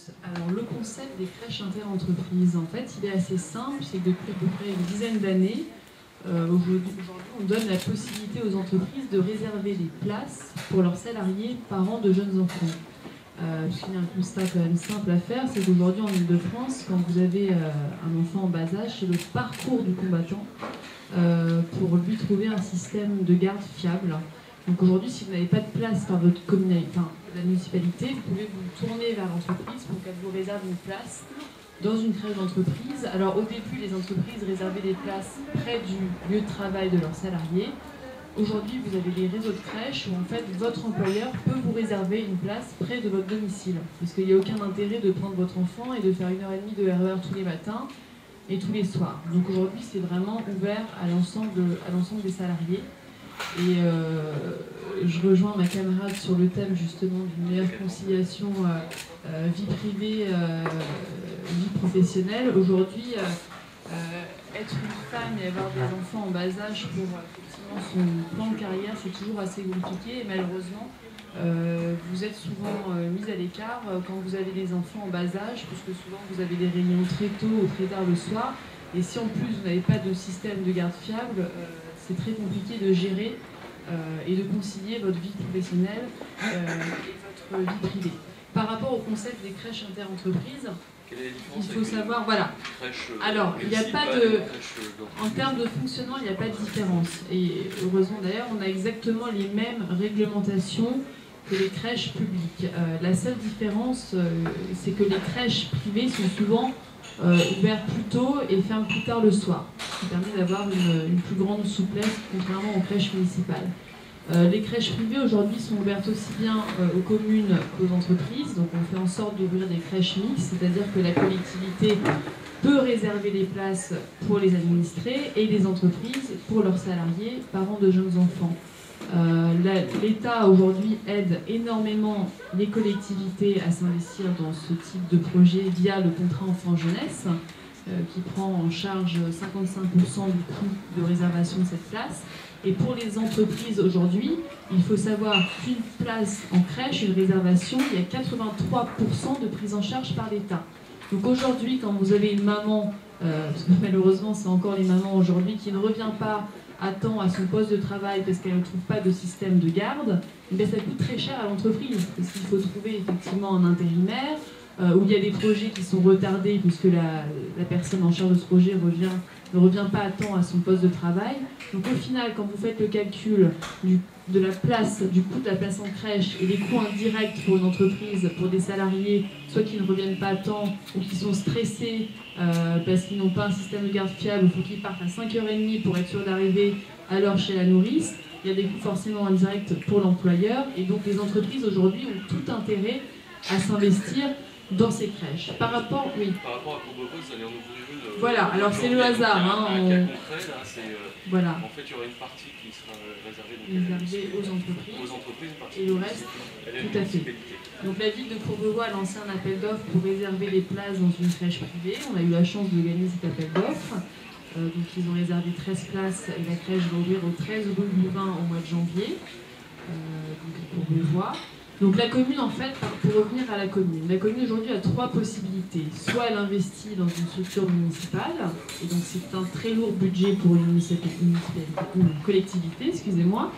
tous. Alors le concept des crèches inter-entreprises, en fait, il est assez simple, c'est que depuis à peu près une dizaine d'années, aujourd'hui, on donne la possibilité aux entreprises de réserver des places pour leurs salariés parents de jeunes enfants. Puisqu'il y a un constat quand même simple à faire, c'est qu'aujourd'hui en Ile-de-France, quand vous avez un enfant en bas âge, c'est le parcours du combattant pour lui trouver un système de garde fiable. Donc aujourd'hui, si vous n'avez pas de place par votre commune, enfin, la municipalité, vous pouvez vous tourner vers l'entreprise pour qu'elle vous réserve une place dans une crèche d'entreprise. Alors au début, les entreprises réservaient des places près du lieu de travail de leurs salariés. Aujourd'hui, vous avez des réseaux de crèches où en fait votre employeur peut vous réserver une place près de votre domicile. Parce qu'il n'y a aucun intérêt de prendre votre enfant et de faire 1h30 de RER tous les matins et tous les soirs. Donc aujourd'hui, c'est vraiment ouvert à l'ensemble des salariés. Et je rejoins ma camarade sur le thème justement d'une meilleure conciliation vie privée, vie professionnelle. Aujourd'hui, être une femme et avoir des enfants en bas âge pour effectivement son plan de carrière, c'est toujours assez compliqué et malheureusement, vous êtes souvent mise à l'écart quand vous avez des enfants en bas âge, puisque souvent vous avez des réunions très tôt ou très tard le soir. Et si en plus vous n'avez pas de système de garde fiable, c'est très compliqué de gérer et de concilier votre vie professionnelle et votre vie privée. Par rapport au concept des crèches inter-entreprises, il faut savoir, voilà. Alors, il n'y a pas de... En termes de fonctionnement, il n'y a pas de différence. Et heureusement d'ailleurs, on a exactement les mêmes réglementations que les crèches publiques. La seule différence, c'est que les crèches privées sont souvent ouvertes plus tôt et ferment plus tard le soir, ce qui permet d'avoir une plus grande souplesse contrairement aux crèches municipales. Les crèches privées aujourd'hui sont ouvertes aussi bien aux communes qu'aux entreprises, donc on fait en sorte d'ouvrir des crèches mixtes, c'est-à-dire que la collectivité peut réserver des places pour les administrés et les entreprises pour leurs salariés, parents de jeunes enfants. L'État aujourd'hui aide énormément les collectivités à s'investir dans ce type de projet via le contrat enfant-jeunesse, qui prend en charge 55% du coût de réservation de cette place. Et pour les entreprises aujourd'hui, il faut savoir qu'une place en crèche, une réservation, il y a 83% de prise en charge par l'État. Donc aujourd'hui, quand vous avez une maman, parce que malheureusement c'est encore les mamans aujourd'hui, qui ne revient pas à temps à son poste de travail parce qu'elle ne trouve pas de système de garde, eh ça coûte très cher à l'entreprise, parce qu'il faut trouver effectivement un intérimaire, où il y a des projets qui sont retardés puisque la personne en charge de ce projet ne revient pas à temps à son poste de travail. Donc au final, quand vous faites le calcul du coût de la place en crèche et les coûts indirects pour une entreprise, pour des salariés, soit qui ne reviennent pas à temps ou qui sont stressés parce qu'ils n'ont pas un système de garde fiable, il faut qu'ils partent à 5h30 pour être sûr d'arriver à l'heure chez la nourrice, il y a des coûts forcément indirects pour l'employeur et donc les entreprises aujourd'hui ont tout intérêt à s'investir dans ces crèches. Par rapport, oui. Par rapport à Courbevoie, vous allez en ouvrir une. Voilà, alors c'est le hasard. Un cas concret, là, voilà. En fait, il y aura une partie qui sera réservée aux entreprises et le reste, tout à fait. Donc la ville de Courbevoie a lancé un appel d'offres pour réserver les places dans une crèche privée. On a eu la chance de gagner cet appel d'offres. Donc ils ont réservé 13 places et la crèche va ouvrir au 13 rue Louvain au mois de janvier. Donc à Courbevoie. Donc la commune, en fait, pour revenir à la commune aujourd'hui a trois possibilités. Soit elle investit dans une structure municipale, et donc c'est un très lourd budget pour une collectivité, excusez-moi.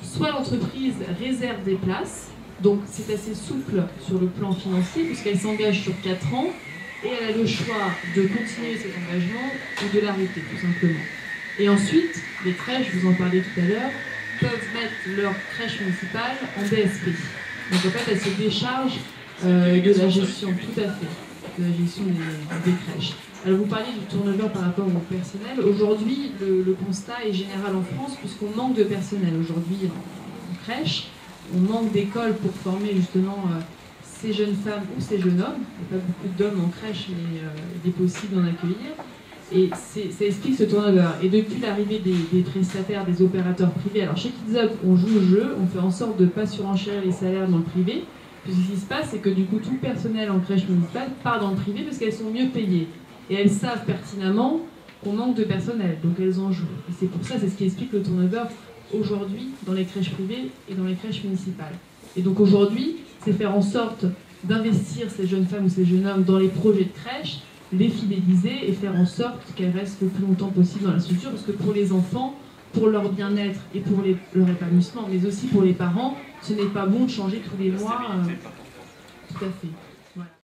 Soit l'entreprise réserve des places, donc c'est assez souple sur le plan financier, puisqu'elle s'engage sur 4 ans, et elle a le choix de continuer cet engagement ou de l'arrêter, tout simplement. Et ensuite, les crèches, je vous en parlais tout à l'heure, peuvent mettre leur crèche municipale en DSP. Donc en fait, elle se décharge de la gestion, tout à fait, de la gestion des crèches. Alors vous parliez du turnover par rapport au personnel. Aujourd'hui, le constat est général en France, puisqu'on manque de personnel aujourd'hui en crèche. On manque d'écoles pour former justement ces jeunes femmes ou ces jeunes hommes. Il n'y a pas beaucoup d'hommes en crèche, mais il est possible d'en accueillir. Et ça explique ce turnover. Et depuis l'arrivée des prestataires, des opérateurs privés, alors chez Kids Up, on joue le jeu, on fait en sorte de ne pas surenchérir les salaires dans le privé. Puis ce qui se passe, c'est que du coup, tout le personnel en crèche municipale part dans le privé parce qu'elles sont mieux payées. Et elles savent pertinemment qu'on manque de personnel, donc elles en jouent. Et c'est pour ça, c'est ce qui explique le turnover aujourd'hui dans les crèches privées et dans les crèches municipales. Et donc aujourd'hui, c'est faire en sorte d'investir ces jeunes femmes ou ces jeunes hommes dans les projets de crèche, les fidéliser et faire en sorte qu'elles restent le plus longtemps possible dans la structure, parce que pour les enfants, pour leur bien-être et pour leur épanouissement, mais aussi pour les parents, ce n'est pas bon de changer tous les mois. Tout à fait. Voilà.